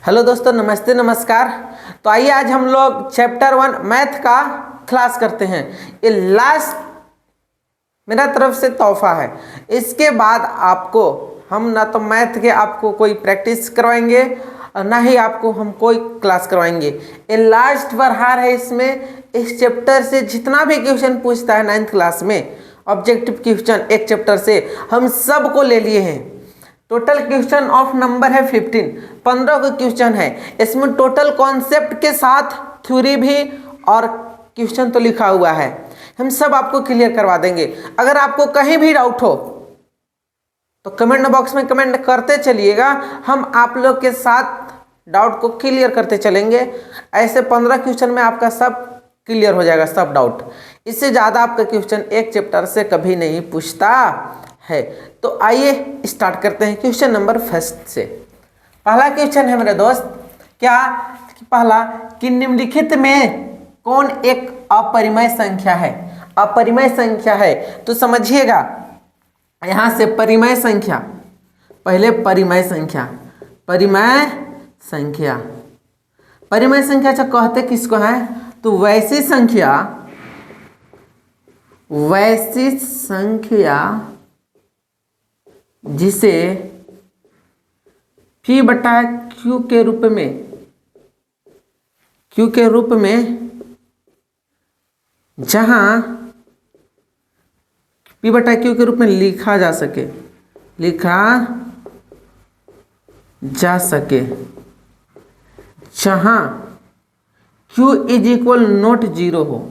Hello दोस्तों, नमस्ते नमस्कार। तो आइए आज हम लोग चैप्टर 1 मैथ का क्लास करते हैं। ये लास्ट मेरा तरफ से तोहफा है। इसके बाद आपको हम ना तो मैथ के आपको कोई प्रैक्टिस करवाएंगे और ना ही आपको हम कोई क्लास करवाएंगे। ये लास्ट बार हार है। इसमें इस चैप्टर से जितना भी क्वेश्चन पूछता है 9th क्लास में, ऑब्जेक्टिव क्वेश्चन एक चैप्टर से हम सबको ले लिए हैं। टोटल क्वेश्चन ऑफ नंबर है 15 का क्वेश्चन है। इसमें टोटल कॉन्सेप्ट के साथ थ्योरी भी और क्वेश्चन तो लिखा हुआ है। हम सब आपको क्लियर करवा देंगे। अगर आपको कहीं भी डाउट हो तो कमेंट बॉक्स में कमेंट करते चलिएगा। हम आप लोग के साथ डाउट को क्लियर करते चलेंगे। ऐसे 15 क्वेश्चन में आपका सब क्लियर हो जाएगा, सब डाउट। इससे ज़्यादा आपका क्वेश्चन एक चैप्टर से कभी नहीं पूछता है। तो आइए स्टार्ट करते हैं क्वेश्चन नंबर फर्स्ट से। पहला क्वेश्चन है मेरे दोस्त, क्या पहला कि निम्नलिखित में कौन एक अपरिमेय संख्या है। अपरिमेय संख्या है तो समझिएगा, यहां से परिमेय संख्या, पहले परिमेय संख्या, परिमेय संख्या, परिमेय संख्या अच्छा कहते किसको है, तो वैसी संख्या, वैसी संख्या जिसे फी बटा क्यू के रूप में, क्यू के रूप में, जहां पी बटा क्यू के रूप में लिखा जा सके, लिखा जा सके, जहां Q is equal not zero हो,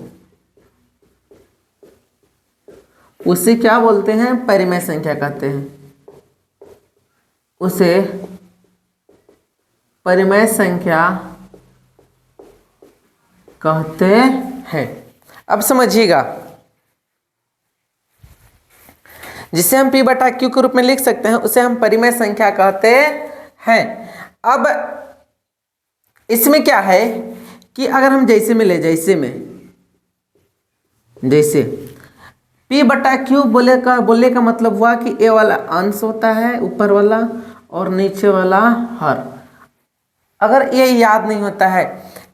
उसे क्या बोलते हैं, परिमेय संख्या कहते हैं। उसे परिमेय संख्या कहते हैं। अब समझिएगा, जिसे हम पी बटा क्यू के रूप में लिख सकते हैं उसे हम परिमेय संख्या कहते हैं। अब इसमें क्या है कि अगर हम जैसे में ले, जैसे में, जैसे पी बटा क्यू बोले का मतलब हुआ कि ए वाला अंश होता है ऊपर वाला और नीचे वाला हर। अगर ये याद नहीं होता है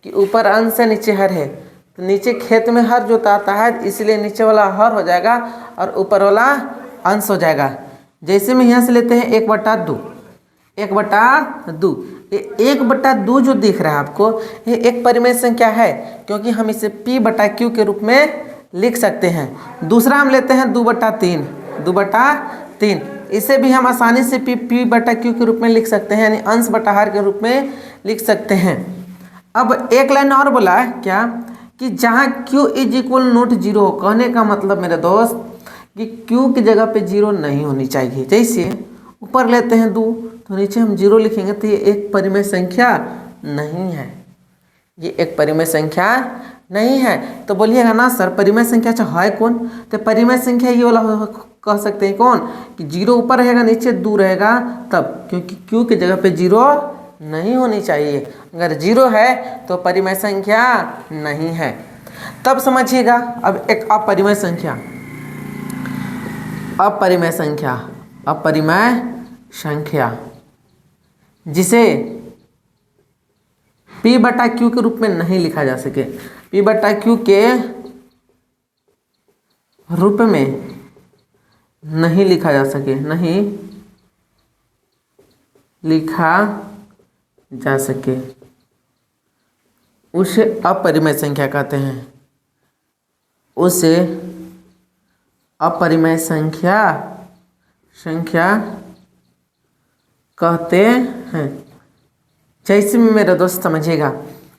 कि ऊपर अंश है नीचे हर है, तो नीचे खेत में हर जोताता है, इसलिए नीचे वाला हर हो जाएगा और ऊपर वाला अंश हो जाएगा। जैसे में यहाँ से लेते हैं 1/2, 1/2, ये 1/2 जो दिख रहा है आपको, ये एक परिमेय संख्या है, क्योंकि हम इसे पी बटा क्यू के रूप में लिख सकते हैं। दूसरा हम लेते हैं 2/3, 2/3, इसे भी हम आसानी से पी बटा क्यू के रूप में लिख सकते हैं, यानी अंश बटा हर के रूप में लिख सकते हैं। अब एक लाइन और बोला है क्या, कि जहाँ Q is equal not zero हो, कहने का मतलब मेरे दोस्त कि क्यू की जगह पे जीरो नहीं होनी चाहिए। जैसे ऊपर लेते हैं 2 तो नीचे हम 0 लिखेंगे, तो ये एक परिमेय संख्या नहीं है, ये एक परिमेय संख्या नहीं है। तो बोलिएगा ना सर परिमेय संख्या अच्छा है कौन, तो परिमेय संख्या ये वाला कह सकते हैं कौन, कि 0 ऊपर रहेगा नीचे 2 रहेगा तब, क्योंकि क्यू की जगह पे 0 नहीं होनी चाहिए। अगर 0 है तो परिमेय संख्या नहीं है। तब समझिएगा, अब एक अपरिमेय संख्या, अपरिमेय संख्या, अपरिमेय संख्या जिसे पी बटा क्यू के रूप में नहीं लिखा जा सके, पी बटा क्यू के रूप में नहीं लिखा जा सके, नहीं लिखा जा सके, उसे अपरिमेय संख्या कहते हैं। उसे अपरिमेय संख्या कहते हैं। जैसे में मेरा दोस्त समझिएगा,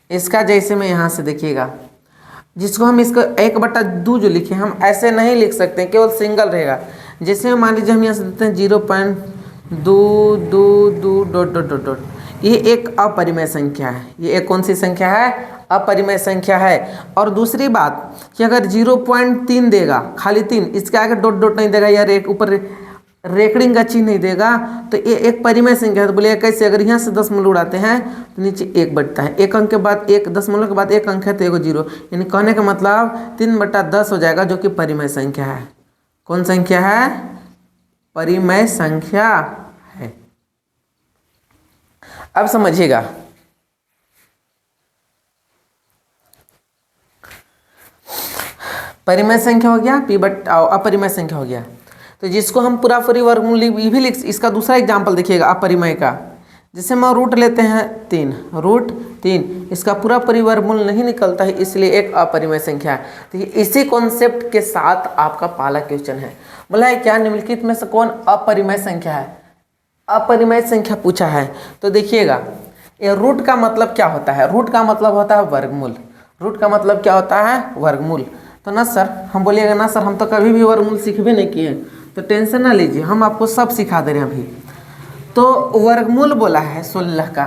इसका जैसे में यहाँ से देखिएगा, जिसको हम इसको 1/2 जो लिखे, हम ऐसे नहीं लिख सकते, केवल सिंगल रहेगा। जैसे मान लीजिए हम यहाँ से देते हैं 0.222 ये एक अपरिमेय संख्या है। ये एक कौन सी संख्या है, अपरिमेय संख्या है। और दूसरी बात कि अगर 0.3 देगा, खाली 3, इसके आगे डॉट नहीं देगा या ऊपर रेकड़िंग का चिन्ह नहीं देगा, तो ये एक परिमेय संख्या है। तो बोलिए कैसे, अगर यहाँ से दशमलव उड़ाते हैं तो नीचे 1 बचता है, 1 अंक के बाद 1 दशमलव के बाद 1 अंक है तो एगो 0, यानी कहने का मतलब 3/10 हो जाएगा, जो कि परिमेय संख्या है। कौन संख्या है, परिमेय संख्या है। अब समझिएगा परिमेय संख्या हो गया, पी बट अपरिमेय संख्या हो गया। तो जिसको हम पूरा पूरी वर्गमूल ये भी लिख, इसका दूसरा एग्जाम्पल देखिएगा अपरिमेय का, जिसे हम रूट लेते हैं 3, रूट 3, इसका पूरा परिवर्गमूल नहीं निकलता है, इसलिए एक अपरिमेय संख्या है। तो ये इसी कॉन्सेप्ट के साथ आपका पहला क्वेश्चन है। बोला है क्या निम्नलिखित में से कौन अपरिमेय संख्या है, अपरिमेय संख्या पूछा है। तो देखिएगा ये रूट का मतलब क्या होता है, रूट का मतलब होता है वर्गमूल, रूट का मतलब क्या होता है वर्गमूल। तो ना सर हम बोलिएगा ना सर हम तो कभी भी वर्गमूल सीखबे नहीं किए, तो टेंशन ना लीजिए, हम आपको सब सिखा दे रहे हैं अभी। तो वर्गमूल बोला है 16 का,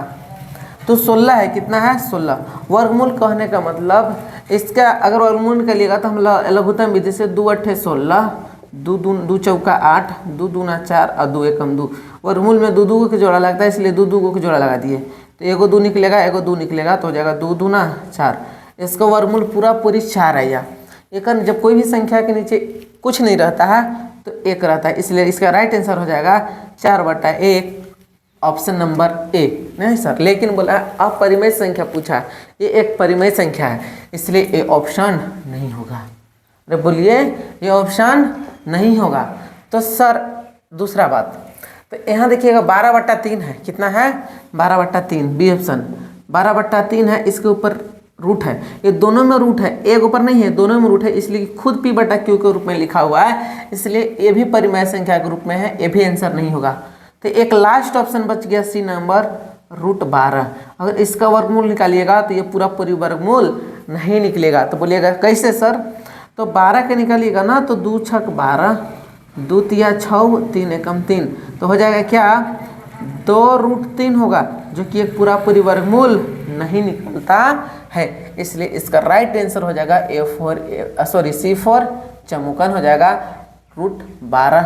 तो 16 है, कितना है 16। वर्गमूल कहने का मतलब इसका अगर वर्गमूल निकालिएगा तो हम लघुत्तम विधि से 2 8 16, 2 चौका 8, 2 दूना 4 और 2 एकम 2। वर्गमूल में 2 2 के जोड़ा लगता है, इसलिए 2 2 के जोड़ा लगा दिए, तो एगो 2 निकलेगा, एगो 2 निकलेगा, तो हो जाएगा 2 दूना 4। इसका वर्गमूल पूरा पूरी 4 आया। एक जब कोई भी संख्या के नीचे कुछ नहीं रहता है तो 1 रहता है, इसलिए इसका राइट आंसर हो जाएगा 4/1, ऑप्शन नंबर ए। नहीं सर, लेकिन बोला अपरिमेय संख्या पूछा, ये एक परिमेय संख्या है, इसलिए ये ऑप्शन नहीं होगा। अरे बोलिए ये ऑप्शन नहीं होगा। तो सर दूसरा बात, तो यहाँ देखिएगा 12/3 है, कितना है 12/3, बी ऑप्शन 12/3 है, इसके ऊपर रूट है, ये दोनों में रूट है, एक ऊपर नहीं है, दोनों में रूट है, इसलिए खुद p/q के रूप में लिखा हुआ है, इसलिए ये भी परिमेय संख्या के रूप में है, ये भी आंसर नहीं होगा। तो एक लास्ट ऑप्शन बच गया सी नंबर √12। अगर इसका वर्गमूल निकालिएगा तो ये पूरा पूरी वर्गमूल नहीं निकलेगा। तो बोलिएगा कैसे सर, तो 12 के निकालिएगा ना तो 2 छक 12, 2 तिया 6, 3 एकम 3, तो हो जाएगा क्या 2√3 होगा, जो कि एक पूरा पूरी वर्गमूल नहीं निकलता है, इसलिए इसका राइट आंसर हो जाएगा C4 चमुकन हो जाएगा √12।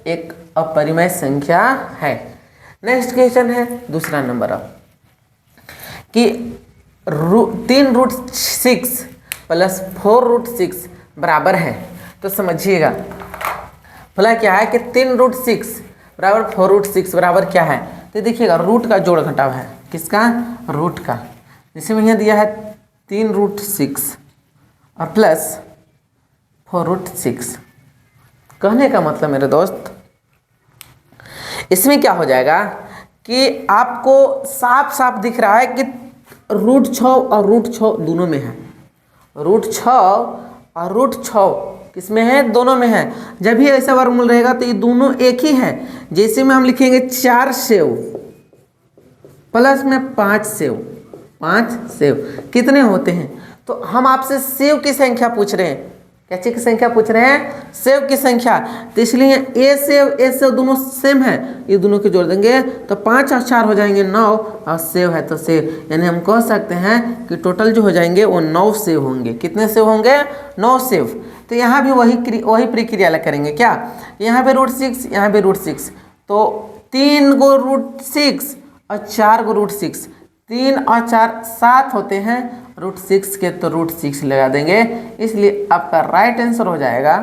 एक अपरिमेय संख्या है। नेक्स्ट क्वेश्चन है दूसरा नंबर कि 3√6 + 4√6 बराबर है। तो समझिएगा बोला क्या है कि 3√6 = 4√6 बराबर क्या है। तो देखिएगा रूट का जोड़ घटाव है, किसका रूट का, जैसे में यहाँ दिया है 3√6 और प्लस 4√6। कहने का मतलब मेरे दोस्त इसमें क्या हो जाएगा कि आपको साफ साफ दिख रहा है कि √6 और √6 दोनों में है, √6 और √6 किसमें है, दोनों में है। जब भी ऐसा वर्गमूल रहेगा तो ये दोनों एक ही है। जैसे में हम लिखेंगे 4 सेव प्लस में 5 सेव, 5 सेव कितने होते हैं। तो हम आपसे सेव की संख्या पूछ रहे हैं, क्या चीज की संख्या पूछ रहे हैं, सेव की संख्या। तो इसलिए ए सेव दोनों सेम है, ये दोनों के जोड़ देंगे तो 5 और 4 हो जाएंगे 9, और सेव है तो सेव, यानी हम कह सकते हैं कि टोटल जो हो जाएंगे वो 9 सेव होंगे। कितने सेव होंगे, 9 सेव। तो यहाँ भी वही प्रक्रिया करेंगे क्या, यहाँ पे √6, यहाँ पे √6, तो 3 गो √6 और 4 गो √6, 3 और 4 7 होते हैं, √6 के तो √6 लगा देंगे, इसलिए आपका राइट आंसर हो जाएगा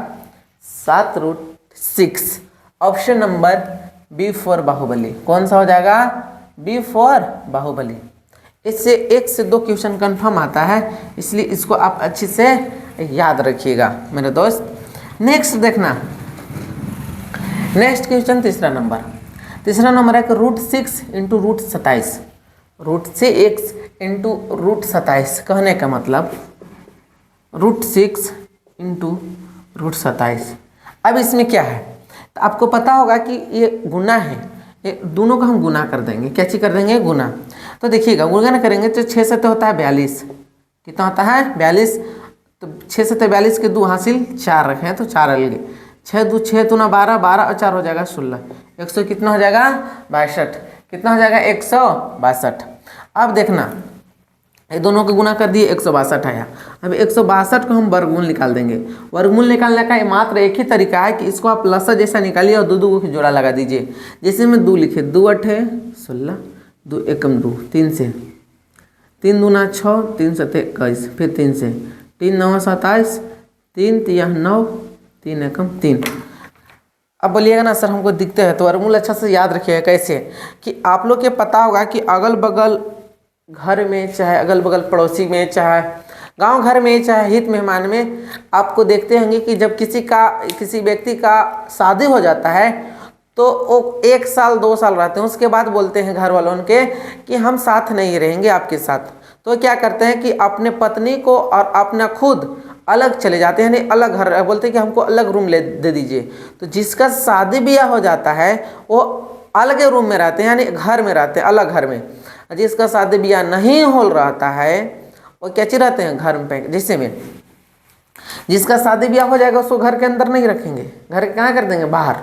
7√6, ऑप्शन नंबर B4 बाहुबली। कौन सा हो जाएगा, B4 बाहुबली। इससे 1 से 2 क्वेश्चन कंफर्म आता है, इसलिए इसको आप अच्छे से याद रखिएगा मेरे दोस्त। नेक्स्ट देखना, नेक्स्ट क्वेश्चन तीसरा नंबर है कि √6 × √27, √6 × √27। कहने का मतलब √6 × √27। अब इसमें क्या है, तो आपको पता होगा कि ये गुना है, ये दोनों को हम गुना कर देंगे, क्या चीज कर देंगे, गुना। तो देखिएगा गुना करेंगे तो 6 से तो होता है 42, कितना होता है 42, तो 6 से 42 के 2 हासिल 4 रखे हैं तो 4 अलगे, 6 2 6 2 12, 12 और 4 हो जाएगा 16, 100 कितना हो जाएगा 62, कितना हो जाएगा 162। अब देखना ये दोनों को गुना कर दिए 162 आया। अब 162 को हम वर्गमूल निकाल देंगे। वर्गमूल निकालने का मात्र एक ही तरीका है कि इसको आप लसा जैसा निकालिए और 2 2 को जोड़ा लगा दीजिए। जैसे में 2 लिखे, 2 8 16, 2 एकम 2, 3 से 3 दूना 6, 3 7 21, फिर 3 से 3 9 27, 3 3 9, 3 एकम 3। अब बोलिएगा ना सर हमको दिखते हैं, तो वर्गमूल अच्छा से याद रखिएगा कैसे, कि आप लोग के पता होगा कि अगल बगल घर में चाहे अगल बगल पड़ोसी में चाहे गांव घर में चाहे हित मेहमान में आपको देखते होंगे कि जब किसी व्यक्ति का शादी हो जाता है तो वो 1 साल 2 साल रहते हैं, उसके बाद बोलते हैं घर वालों उनके कि हम साथ नहीं रहेंगे आपके साथ। तो क्या करते हैं कि अपने पत्नी को और अपना खुद अलग चले जाते हैं, यानी अलग घर, बोलते हैं कि हमको अलग रूम दे दीजिए। तो जिसका शादी ब्याह हो जाता है वो अलग रूम में रहते हैं, यानी घर में रहते हैं, अलग घर में। जिसका शादी ब्याह नहीं हो रहता है वो क्या चीज रहते हैं, घर में। जिससे में जिसका शादी ब्याह हो जाएगा उसको घर के अंदर नहीं रखेंगे, घर कहाँ कर देंगे, बाहर,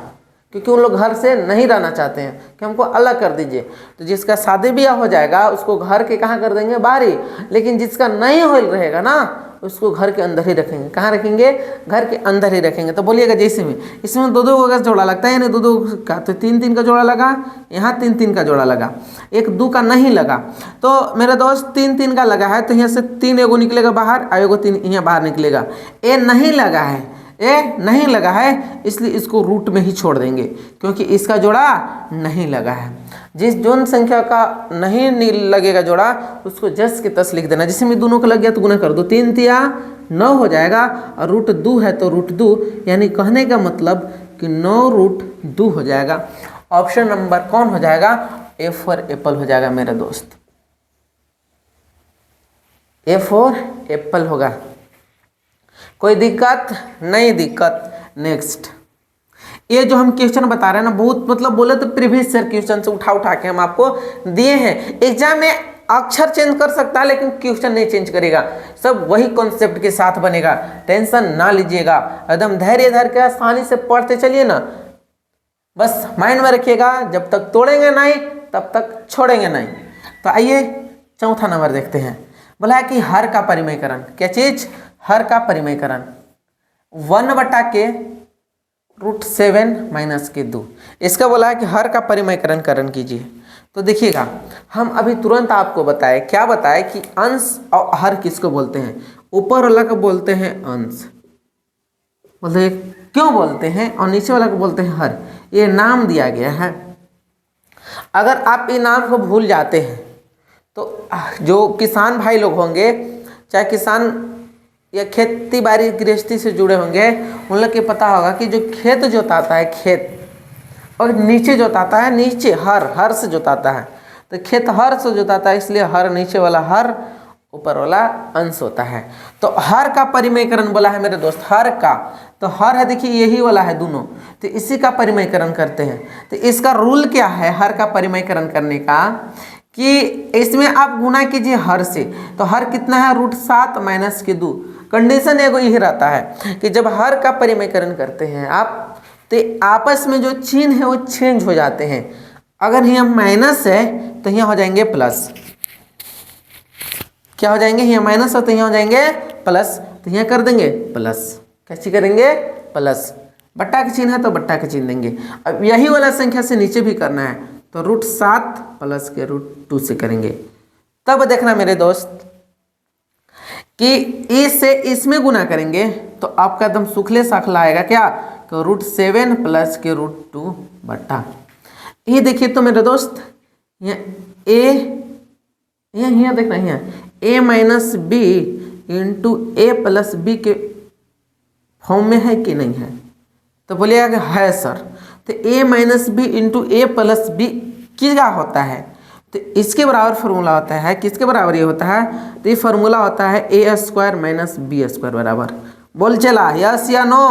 क्योंकि उन लोग घर से नहीं रहना चाहते हैं कि हमको अलग कर दीजिए। तो जिसका शादी ब्याह हो जाएगा उसको घर के कहाँ कर देंगे, बाहर ही। लेकिन जिसका नहीं हो रहेगा ना उसको घर के अंदर ही रखेंगे। कहाँ रखेंगे, घर के अंदर ही रखेंगे। तो बोलिएगा जैसे में इसमें 2-2 का जोड़ा लगता है, यानी 2-2 का, तो 3-3 का जोड़ा लगा, यहाँ 3-3 का जोड़ा लगा, 1-2 का नहीं लगा। तो मेरे दोस्त 3-3 का लगा है, तो यहाँ से 3 एगो निकलेगा बाहर, एगो 3 यहाँ बाहर निकलेगा। ए नहीं लगा है, ए नहीं लगा है, इसलिए इसको रूट में ही छोड़ देंगे क्योंकि इसका जोड़ा नहीं लगा है। जिस जोन संख्या का नहीं लगेगा जोड़ा उसको जस के तस लिख देना। जिसमें दोनों का लग गया तो गुना कर दो, 3 तिया 9 हो जाएगा, और रूट 2 है तो रूट 2, यानी कहने का मतलब कि 9 रूट 2 हो जाएगा। ऑप्शन नंबर कौन हो जाएगा, ए फॉर एप्पल हो जाएगा मेरे दोस्त, ए फॉर एप्पल होगा। कोई दिक्कत नहीं, दिक्कत। नेक्स्ट, ये जो हम क्वेश्चन बता रहे हैं ना, बहुत मतलब बोले तो प्रीवियस ईयर क्वेश्चन से उठा के हम आपको दिए हैं। एग्जाम में अक्षर चेंज कर सकता है लेकिन क्वेश्चन नहीं चेंज करेगा, सब वही कॉन्सेप्ट के साथ बनेगा। टेंशन ना लीजिएगा, एकदम धैर्य धर के आसानी से पढ़ते चलिए ना, बस माइंड में रखिएगा, जब तक तोड़ेंगे नहीं तब तक छोड़ेंगे नहीं। तो आइए चौथा नंबर देखते हैं। बोला है कि हर का परिमयकरण, क्या चीज, हर का परिमयकरण 1/√7 - 2। इसका बोला है कि हर का परिमयकरण कीजिए। तो देखिएगा हम अभी तुरंत आपको बताए, क्या बताए कि अंश और हर किसको बोलते हैं, ऊपर वाला को बोलते हैं अंश, बोलते क्यों बोलते हैं, और नीचे वाला को बोलते हैं हर। ये नाम दिया गया है। अगर आप ये नाम को भूल जाते हैं तो जो किसान भाई लोग होंगे, चाहे किसान या खेती बाड़ी गृहस्थी से जुड़े होंगे, उन लोग को पता होगा कि जो खेत जोताता है, खेत, और नीचे जोताता है, नीचे हर से जोताता है। तो खेत हर से जोताता है, इसलिए हर नीचे वाला हर, ऊपर वाला अंश होता है। तो हर का परिमयकरण बोला है मेरे दोस्त, हर का, तो हर है देखिए यही वाला है दोनों, तो इसी का परिमयकरण करते हैं। तो इसका रूल क्या है हर का परिमयकरण करने का, कि इसमें आप गुना कीजिए हर से। तो हर कितना है, √7 - 2। कंडीशन एगो यही रहता है कि जब हर का परिमयकरण करते हैं आप, तो आपस में जो चिन्ह है वो चेंज हो जाते हैं। अगर यहाँ माइनस है तो यहाँ हो जाएंगे प्लस, क्या हो जाएंगे, यहाँ माइनस है तो यहाँ हो जाएंगे प्लस, तो यहाँ कर देंगे प्लस, कैसे करेंगे, प्लस। बट्टा का चिन्ह है तो बट्टा का चिन्ह देंगे। अब यही वाला संख्या से नीचे भी करना है, तो √7 प्लस के √2 से करेंगे। तब देखना मेरे दोस्त कि इससे इसमें गुना करेंगे तो आपका एकदम सुखले साखला आएगा, क्या, तो √7 प्लस के √2 बट्टा। ये देखिए तो मेरे दोस्त यहाँ यहाँ देखना, यहाँ a - b इंटू a+b के फॉर्म में है कि नहीं है, तो बोलिएगा कि है सर। तो a - b इंटू a+b क्या होता है, तो इसके बराबर फार्मूला होता है, किसके बराबर ये होता है, तो ये फार्मूला होता है a² - b² बराबर। बोल चला यस या नो,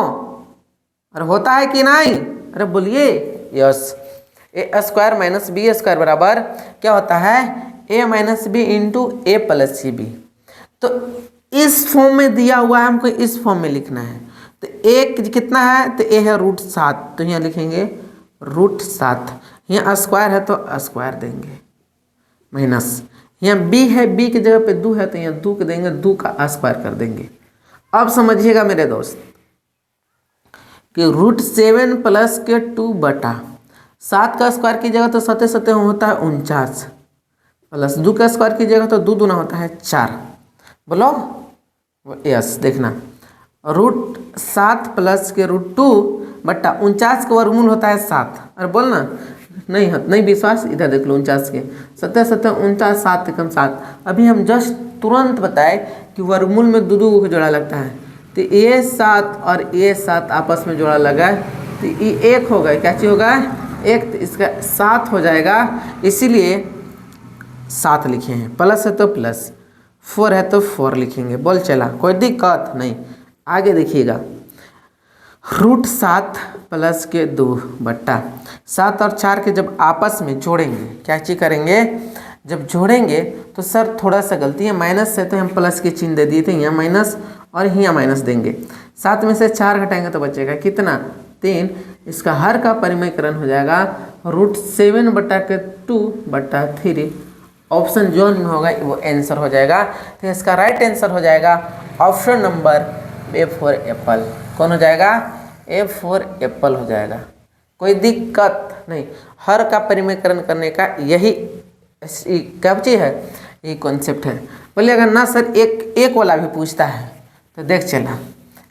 अरे होता है कि नहीं, अरे बोलिए यस। a² - b² बराबर क्या होता है, a - b इंटू a+b। तो इस फॉर्म में दिया हुआ है, हमको इस फॉर्म में लिखना है। तो a कितना है, तो a है √7, तो यहाँ लिखेंगे √7, यहाँ स्क्वायर है तो स्क्वायर देंगे, माइनस, यहाँ b है, b की जगह पे 2 है तो यहाँ 2 के देंगे, 2 का स्क्वायर कर देंगे। अब समझिएगा मेरे दोस्त कि √7 प्लस के 2 बटा 7 का स्क्वायर की जगह तो 7 7 होता है 49, प्लस 2 का स्क्वायर की जगह तो 2 दूना होता है 4। बोलो यस। देखना √7 प्लस के √2 बट्टा 49 का वर्गमूल होता है 7। अरे बोलना नहीं विश्वास, इधर देख लो 49 के 7 7 49 7 एकम 7। अभी हम जस्ट तुरंत बताए कि कि वर्गमूल में दो दो को जोड़ा लगता है, तो ये 7 और ये 7 आपस में जोड़ा लगा है, तो ये 1 होगा। क्या चीज़ होगा? 1, तो इसका 7 हो जाएगा, इसीलिए 7 लिखे हैं। प्लस है तो प्लस, 4 है तो 4 लिखेंगे। बोल चला, कोई दिक्कत नहीं। आगे देखिएगा, √7 प्लस के 2 बट्टा 7 और 4 के जब आपस में जोड़ेंगे, क्या चीज़ करेंगे? जब जोड़ेंगे तो सर थोड़ा सा गलती है, माइनस से तो हम प्लस के चिन्ह दे दिए थे, यहाँ माइनस और यहाँ माइनस देंगे। 7 में से 4 घटाएंगे तो बचेगा कितना? 3। इसका हर का परिमयकरण हो जाएगा √7 बट्टा के 2 बट्टा 3। ऑप्शन जो में होगा वो आंसर हो जाएगा। तो इसका राइट आंसर हो जाएगा option number A for Apple. कौन हो जाएगा? A फॉर एप्पल हो जाएगा। कोई दिक्कत नहीं। हर का परिमयकरण करने का यही क्या चीज़ है, ये कॉन्सेप्ट है। बोलिएगा ना सर एक वाला भी पूछता है, तो देख चला,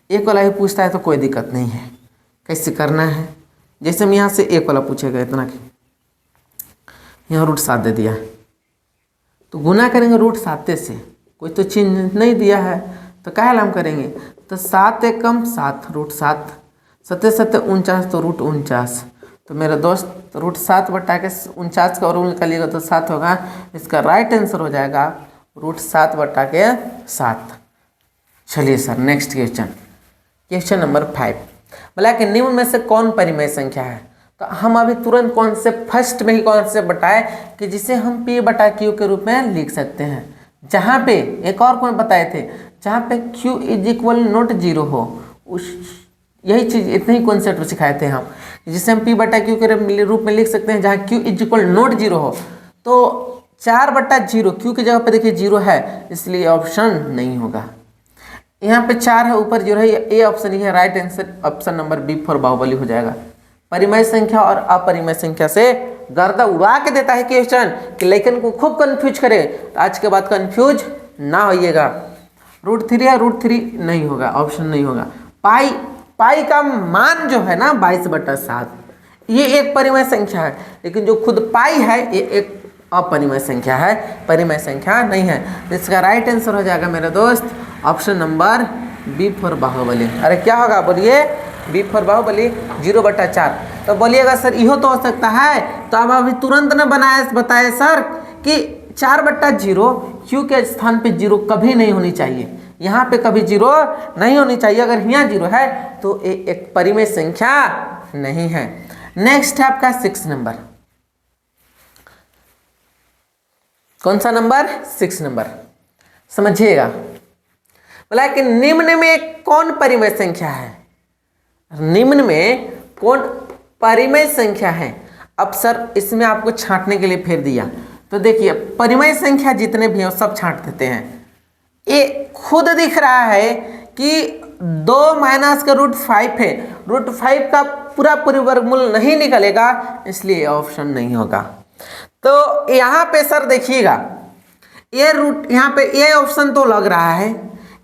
एक वाला भी पूछता है तो कोई दिक्कत नहीं है। कैसे करना है? जैसे हम यहाँ से एक वाला पूछेगा इतना कि यहाँ √7 दे दिया, तो गुना करेंगे √7 से, कोई तो चिन्ह नहीं दिया है तो क्या हम करेंगे? तो 7 एक कम 7, √7, 7 7 49, तो √49। तो मेरे दोस्त √7 बटा के 49 का रूल निकालिएगा तो 7 होगा। इसका राइट आंसर हो जाएगा √7 बटा के 7। चलिए सर नेक्स्ट क्वेश्चन नंबर 5। बोला कि निम्न में से कौन परिमेय संख्या है? तो हम अभी तुरंत कौन से फर्स्ट में ही कौन से बताए कि जिसे हम P बटा Q के रूप में लिख सकते हैं। जहाँ पे एक और कौन बताए थे, जहाँ पे Q = 0 हो, उस यही चीज़ इतने ही कॉन्सेप्ट सिखाए थे हम, जिसे हम P बटा Q के रूप में लिख सकते हैं। जहाँ Q = 0 हो, तो 4/0 Q की जगह पे देखिए 0 है, इसलिए ऑप्शन नहीं होगा। यहाँ पे 4 है, ऊपर 0 है, ये ऑप्शन ही है। Right answer option number B for Baahubali हो जाएगा। परिमेय संख्या और अपरिमेय संख्या से गर्दा उड़ा के देता है क्वेश्चन कि लेकिन को खूब कंफ्यूज करे। तो आज के बाद कंफ्यूज ना होइएगा। √3 है, √3 नहीं होगा, ऑप्शन नहीं होगा। पाई का मान जो है ना 22/7, ये एक परिमेय संख्या है, लेकिन जो खुद पाई है ये एक अपरिमेय संख्या है, परिमेय संख्या नहीं है। इसका राइट आंसर हो जाएगा मेरे दोस्त option number B for Baahubali. अरे क्या होगा बोलिए? B for Baahubali 0/4। तो बोलिएगा सर इहो तो हो सकता है, तो अब अभी तुरंत न बताए सर कि 4/0 Q के स्थान पे 0 कभी नहीं होनी चाहिए, यहाँ पे कभी 0 नहीं होनी चाहिए। अगर यहाँ 0 है तो ये एक परिमेय संख्या नहीं है। नेक्स्ट है आपका 6 नंबर। कौन सा नंबर? 6 नंबर। समझिएगा, बोला कि निम्न में कौन परिमेय संख्या है? निम्न में कौन परिमेय संख्या है? अब सर इसमें आपको छांटने के लिए फेर दिया, तो देखिए परिमेय संख्या जितने भी हैं सब छांट देते हैं। ये खुद दिख रहा है कि 2 माइनस का √5 है, √5 का पूरी वर्गमूल नहीं निकलेगा, इसलिए ऑप्शन नहीं होगा। तो यहाँ पे सर देखिएगा, ये यहाँ पे ये ऑप्शन तो लग रहा है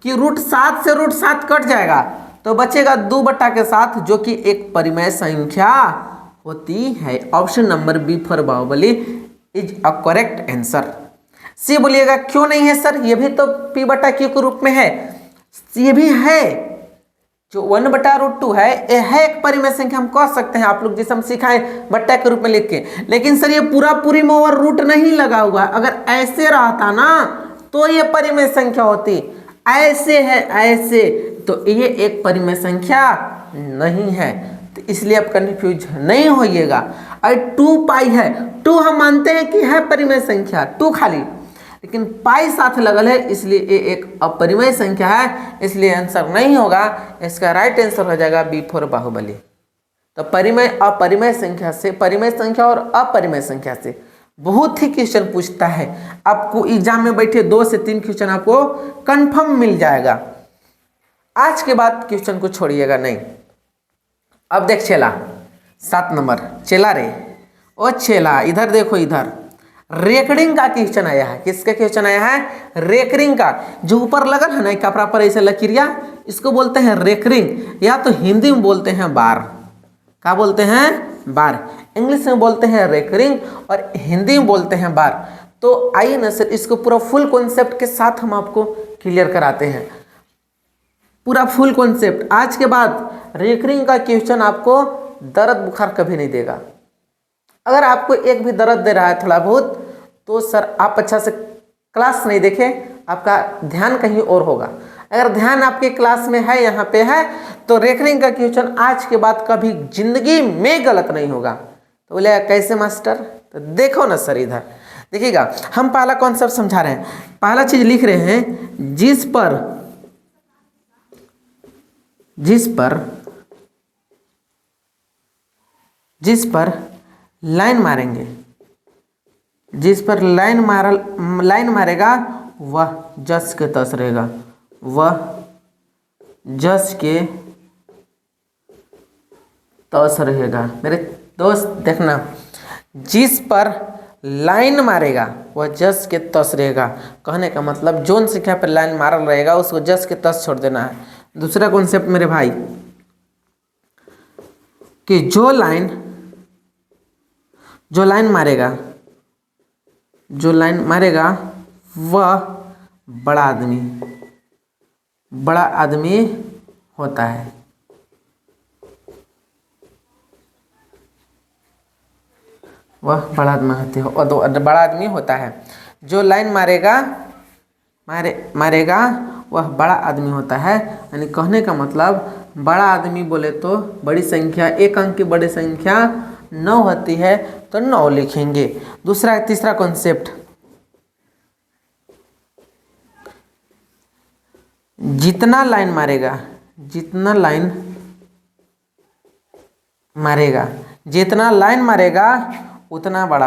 कि √7 से √7 कट जाएगा, तो बचेगा 2/7, जो कि एक परिमेय संख्या होती है। Option number B for Baahubali is a correct answer. C बोलिएगा क्यों नहीं है सर? ये भी तो P बटा Q के रूप में है, ये भी है। जो 1/√2 है, ये है एक परिमेय संख्या, हम कह सकते हैं। आप लोग जैसे हम सिखाए बट्टा के रूप में लिख के, लेकिन सर ये पूरी में ओवर रूट नहीं लगा हुआ। अगर ऐसे रहता ना तो ये परिमेय संख्या होती, ऐसे है ऐसे, तो ये एक परिमेय संख्या नहीं है। तो इसलिए आप कंफ्यूज नहीं होइएगा। और 2 पाई है, 2 हम मानते हैं कि है परिमेय संख्या, 2 खाली, लेकिन पाई साथ लगल है, इसलिए ये एक अपरिमेय संख्या है, इसलिए आंसर नहीं होगा। इसका राइट आंसर हो जाएगा B फॉर बाहुबली। तो परिमेय अपरिमेय संख्या से, परिमेय संख्या और अपरिमेय संख्या से बहुत ही क्वेश्चन पूछता है। आपको एग्जाम में बैठे 2 से 3 क्वेश्चन आपको कंफर्म मिल जाएगा। आज के बाद क्वेश्चन को छोड़िएगा नहीं। अब देख चेला 7 नंबर, चेला रे ओ चेला, इधर देखो, इधर रेकरिंग का क्वेश्चन आया है। किसका क्वेश्चन आया है? रेकरिंग का। जो ऊपर लगा है ना कपड़ा पर ऐसे लकीरिया, इसको बोलते हैं रेकरिंग, या तो हिंदी में बोलते हैं बार। क्या बोलते हैं? बार। इंग्लिश में बोलते हैं रेकरिंग और हिंदी में बोलते हैं बार। तो आइए ना सर इसको पूरा फुल कॉन्सेप्ट के साथ हम आपको क्लियर कराते हैं पूरा फुल कॉन्सेप्ट। आज के बाद रेकरिंग का क्वेश्चन आपको दर्द बुखार कभी नहीं देगा। अगर आपको एक भी दर्द दे रहा है थोड़ा बहुत, तो सर आप अच्छा से क्लास नहीं देखे, आपका ध्यान कहीं और होगा। अगर ध्यान आपके क्लास में है, यहाँ पे है, तो रेकरिंग का क्वेश्चन आज के बाद कभी जिंदगी में गलत नहीं होगा। तो बोले कैसे मास्टर? तो देखो ना सर, इधर देखिएगा, हम पहला कॉन्सेप्ट समझा रहे हैं। पहला चीज लिख रहे हैं, जिस पर लाइन मारेंगे, जिस पर लाइन मारेगा वह जस के तस रहेगा, वह जस के तस रहेगा। मेरे दोस्त देखना, जिस पर लाइन मारेगा वह जस के तस रहेगा। कहने का मतलब जोन संख्या पर लाइन मारल रहेगा उसको जस के तस छोड़ देना है। दूसरा कॉन्सेप्ट मेरे भाई, कि जो लाइन मारेगा वह बड़ा आदमी होता है। वह बड़ा आदमी होता है। जो लाइन मारेगा वह बड़ा आदमी होता है। यानी कहने का मतलब बड़ा आदमी बोले तो बड़ी संख्या, एक अंक की बड़ी संख्या 9 होती है, तो 9 लिखेंगे। तीसरा कॉन्सेप्ट, जितना लाइन मारेगा उतना बड़ा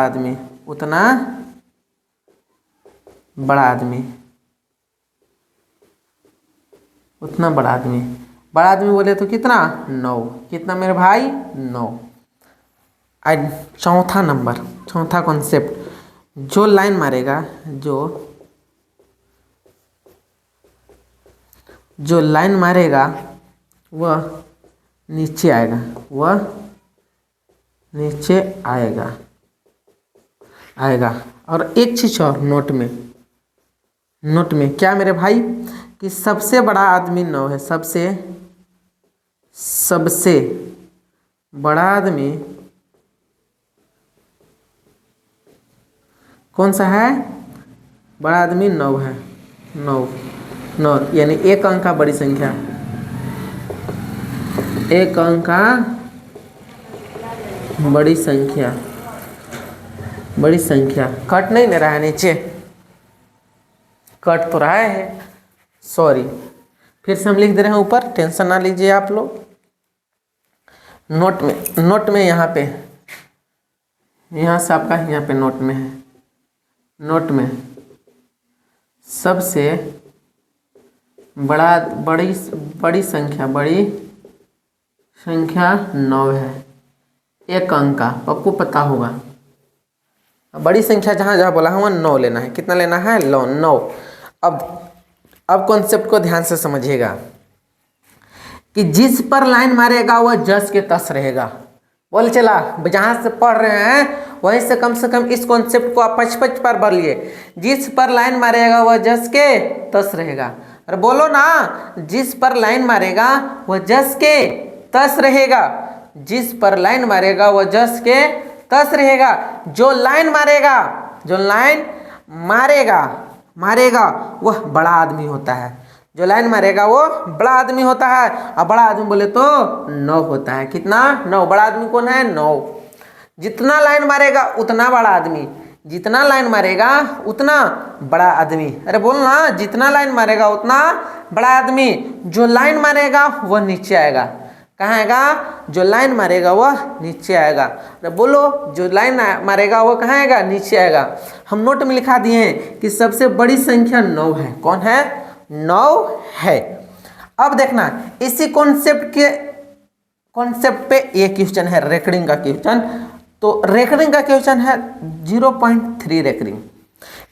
आदमी बोले तो कितना? 9। कितना मेरे भाई? 9। आज चौथा कॉन्सेप्ट, जो लाइन मारेगा वह नीचे आएगा। और एक चीज और नोट में क्या मेरे भाई, कि सबसे बड़ा आदमी 9 है। सबसे बड़ा आदमी कौन सा है? बड़ा आदमी 9 है। 9 यानी एक अंक का बड़ी संख्या, बड़ी संख्या। कट नहीं ले रहा है नीचे? कट तो रहा है, सॉरी। फिर से हम लिख दे रहे हैं ऊपर, टेंशन ना लीजिए आप लोग। नोट में यहाँ पे, यहाँ से आपका यहाँ पे नोट में है। नोट में सबसे बड़ी संख्या 9 है, एक अंक का। आपको पता होगा बड़ी संख्या जहाँ बोला है वहाँ 9 लेना है। कितना लेना है? 9। अब कॉन्सेप्ट को ध्यान से समझिएगा, कि जिस पर लाइन मारेगा वह जस के तस रहेगा। बोल चला, जहाँ से पढ़ रहे हैं वहीं से कम इस कॉन्सेप्ट को आप 55 बार बोलिए। जिस पर लाइन मारेगा वह जस के तस रहेगा। अरे बोलो ना, जिस पर लाइन मारेगा वह जस के तस रहेगा। जिस पर लाइन मारेगा वह जस के तस रहेगा। जो लाइन मारेगा वह बड़ा आदमी होता है। जो लाइन मारेगा वो बड़ा आदमी होता है। और बड़ा आदमी बोले तो 9 होता है। कितना? 9। बड़ा आदमी कौन है? 9। जितना लाइन मारेगा उतना बड़ा आदमी, जितना लाइन मारेगा उतना बड़ा आदमी। अरे बोलना, जितना लाइन मारेगा उतना बड़ा आदमी। जो लाइन मारेगा वह नीचे आएगा। कहाँ आएगा? जो लाइन मारेगा वह नीचे आएगा। अरे बोलो, जो लाइन मारेगा वह कहाँ आएगा? नीचे आएगा। हम नोट में लिखा दिए हैं कि सबसे बड़ी संख्या 9 है। कौन है? 9 है। अब देखना, इसी कॉन्सेप्ट पे ये क्वेश्चन है, रेकरिंग का क्वेश्चन। तो रेकरिंग का क्वेश्चन है 0.3 रेकरिंग।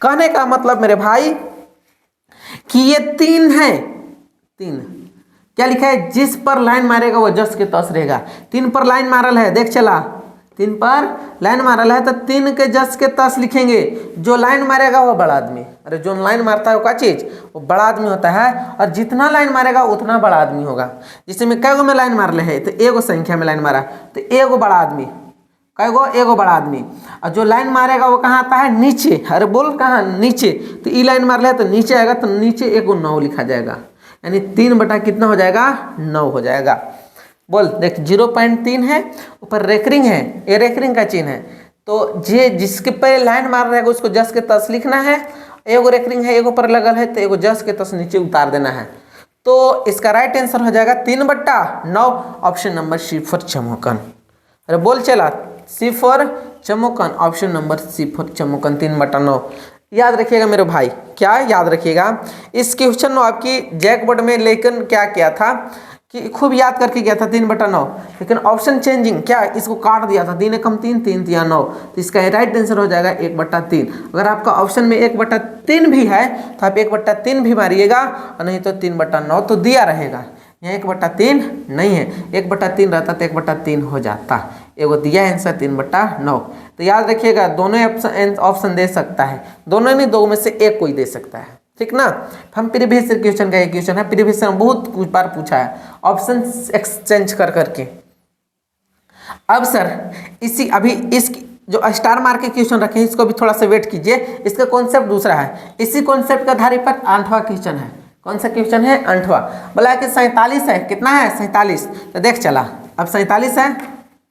कहने का मतलब मेरे भाई कि ये 3 है। 3 क्या लिखा है? जिस पर लाइन मारेगा वो जस के तस रहेगा। 3 पर लाइन मारल है, देख चला, 3 पर लाइन मारल है तो 3 के जस के तस लिखेंगे। जो लाइन मारेगा वो बड़ा आदमी, अरे जो लाइन मारता है वो क्या चीज़, वो बड़ा आदमी होता है। और जितना लाइन मारेगा उतना बड़ा आदमी होगा। जैसे में कई गो में लाइन मार ले है तो एगो संख्या में लाइन मारा तो एगो बड़ा आदमी, कई गो एगो बड़ा आदमी। और जो लाइन मारेगा वो कहाँ आता है, नीचे। अरे बोल कहाँ, नीचे। तो ई लाइन मार ले तो नीचे आएगा, तो नीचे एगो 9 लिखा जाएगा, यानी 3 बटा कितना हो जाएगा, 9 हो जाएगा। बोल देख 0.3 है, ऊपर रेकरिंग है, ये रेकरिंग का चिन्ह है। तो जे जिसके पे लाइन मार रहेगा उसको जस के तस लिखना है। एगो रेकरिंग है, एगो पर लगल है, तो एगो जस के तस नीचे उतार देना है। तो इसका राइट आंसर हो जाएगा 3/9, ऑप्शन नंबर सी फॉर चमोकन। अरे बोल चला, सी फॉर चमोकन, ऑप्शन नंबर सी फॉर चमोकन, 3/9। याद रखिएगा मेरे भाई, क्या याद रखिएगा, इस क्वेश्चन को आपकी जैक बोर्ड में लेकिन क्या किया था कि खूब याद करके गया था 3/9, लेकिन ऑप्शन चेंजिंग क्या इसको काट दिया था, 3 एकम 3, 3 तिया 9। तो इसका राइट आंसर हो जाएगा 1/3। अगर आपका ऑप्शन में 1/3 भी है तो आप 1/3 भी मारिएगा, और नहीं तो 3/9 तो दिया रहेगा। यहाँ 1/3 नहीं है, 1/3 रहता तो 1/3 हो जाता। एगो दिया आंसर 3/9। तो याद रखिएगा दोनों ऑप्शन दे सकता है, दोनों में दो में से एक कोई दे सकता है, ठीक ना। हम प्रीवियस क्वेश्चन का एक क्वेश्चन है, प्रीवियस बहुत बार पूछा है, ऑप्शन एक्सचेंज कर करके। अब सर इसी अभी इस जो स्टार मार्क के क्वेश्चन रखे हैं इसको भी थोड़ा सा वेट कीजिए, इसका कॉन्सेप्ट दूसरा है। इसी कॉन्सेप्ट के आधार पर 8वां क्वेश्चन है। कौन सा क्वेश्चन है, 8वां। बोला कि 47 है, कितना है 47। तो देख चला अब 47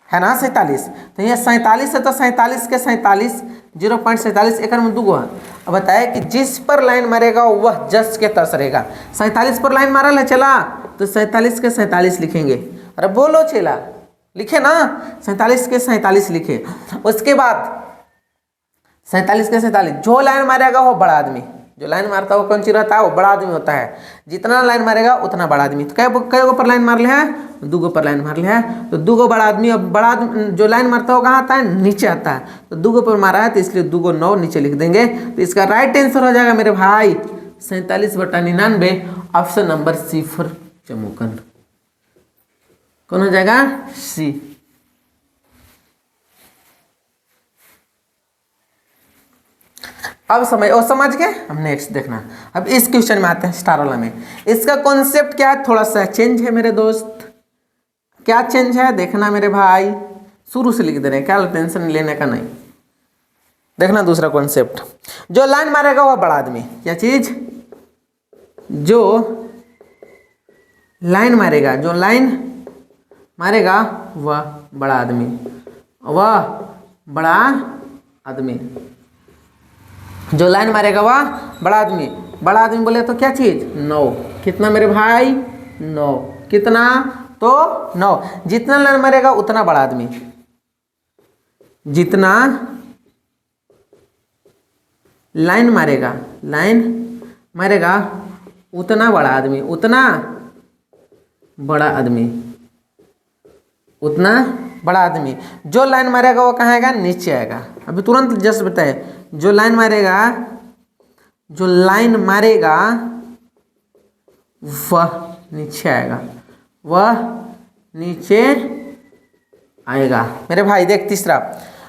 है ना 47। तो ये 47 है तो 47 के 47 0.47 एक में 2 है। अब बताया कि जिस पर लाइन मारेगा वह जस के तस रहेगा। 47 पर लाइन मारल है चला, तो 47 के 47 लिखेंगे। अरे बोलो चला, लिखे ना, 47 के 47 लिखे। उसके बाद 47 के 47 जो लाइन मारेगा वो बड़ा आदमी, जो लाइन मारता है वो कौन सी रहता है, वो बड़ा आदमी होता है। जितना लाइन मारेगा उतना बड़ा आदमी। तो कई गो पर लाइन मार ले है, 2 गो पर लाइन मार ले है, तो 2 गो बड़ा आदमी। अब बड़ा आदमी जो लाइन मारता है वो कहाँ आता है, नीचे आता है। तो 2 गो पर मारा है तो इसलिए 2 गो 9 नीचे लिख देंगे। तो इसका राइट आंसर हो जाएगा मेरे भाई 47/99, ऑप्शन नंबर सी फॉर चमोकन। कौन हो जाएगा, सी। अब समझ गए हम। नेक्स्ट देखना, अब इस क्वेश्चन में आते हैं स्टार वाला में। इसका कॉन्सेप्ट क्या है, थोड़ा सा चेंज है मेरे दोस्त। क्या चेंज है देखना मेरे भाई, शुरू से लिख दे रहे हैं, क्या टेंशन लेने का नहीं। देखना दूसरा कॉन्सेप्ट, जो लाइन मारेगा वह बड़ा आदमी। क्या चीज, जो लाइन मारेगा, जो लाइन मारेगा वह बड़ा आदमी, वह बड़ा आदमी। जो लाइन मारेगा वह बड़ा आदमी। बड़ा आदमी बोले तो क्या चीज, 9। कितना मेरे भाई, 9। कितना, तो 9। जितना लाइन मारेगा उतना बड़ा आदमी, जितना लाइन मारेगा उतना बड़ा आदमी, उतना बड़ा आदमी, उतना बड़ा आदमी। जो लाइन मारेगा वो कहाँ आएगा, नीचे आएगा। अभी तुरंत जस्ट बताए, जो लाइन मारेगा वह नीचे आएगा, वह नीचे आएगा मेरे भाई। देख तीसरा,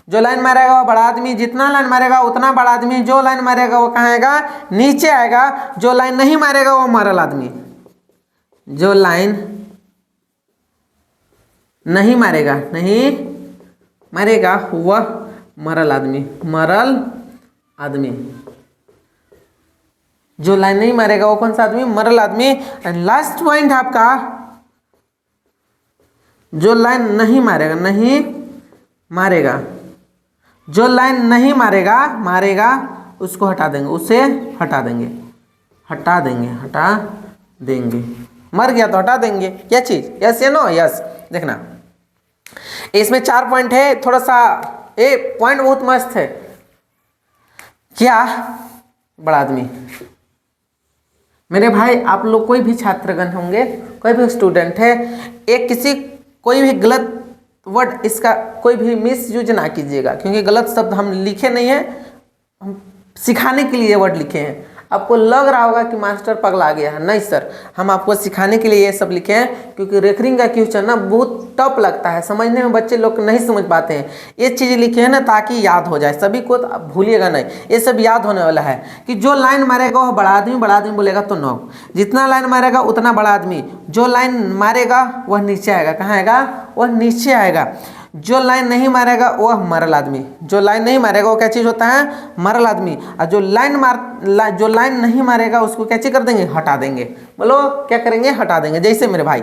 जो लाइन मारेगा वो बड़ा आदमी, जितना लाइन मारेगा उतना बड़ा आदमी। जो लाइन मारेगा वो कहाँ आएगा, नीचे आएगा। जो लाइन नहीं मारेगा वो मरल आदमी। जो लाइन नहीं मारेगा वह मरल आदमी। जो लाइन नहीं मारेगा वो कौन सा आदमी, मरल आदमी। एंड लास्ट पॉइंट आपका, जो लाइन नहीं मारेगा, जो लाइन नहीं मारेगा उसको हटा देंगे, उसे हटा देंगे। मर गया तो हटा देंगे। क्या चीज, यस या नो, यस। देखना इसमें 4 पॉइंट है, थोड़ा सा ये पॉइंट बहुत मस्त है। क्या, बड़ा आदमी मेरे भाई। आप लोग कोई भी छात्रगण होंगे, कोई भी स्टूडेंट है, कोई भी गलत वर्ड इसका कोई भी मिस यूज ना कीजिएगा, क्योंकि गलत शब्द हम लिखे नहीं है, हम सिखाने के लिए वर्ड लिखे हैं। आपको लग रहा होगा कि मास्टर पगला गया है, नहीं सर, हम आपको सिखाने के लिए ये सब लिखे हैं, क्योंकि रेकरिंग का क्वेश्चन ना बहुत टफ लगता है, समझने में बच्चे लोग नहीं समझ पाते हैं। ये चीज़ लिखे हैं ना ताकि याद हो जाए सभी को, तो भूलिएगा नहीं, ये सब याद होने वाला है कि जो लाइन मारेगा वो बड़ा आदमी बोलेगा तो 9, जितना लाइन मारेगा उतना बड़ा आदमी, जो लाइन मारेगा वह नीचे आएगा, कहाँ आएगा, वह नीचे आएगा, जो लाइन नहीं मारेगा वह मरल आदमी, जो लाइन नहीं मारेगा वो क्या चीज़ होता है, मरल आदमी, और जो लाइन नहीं मारेगा उसको क्या चीज कर देंगे, हटा देंगे। बोलो क्या करेंगे, हटा देंगे। जैसे मेरे भाई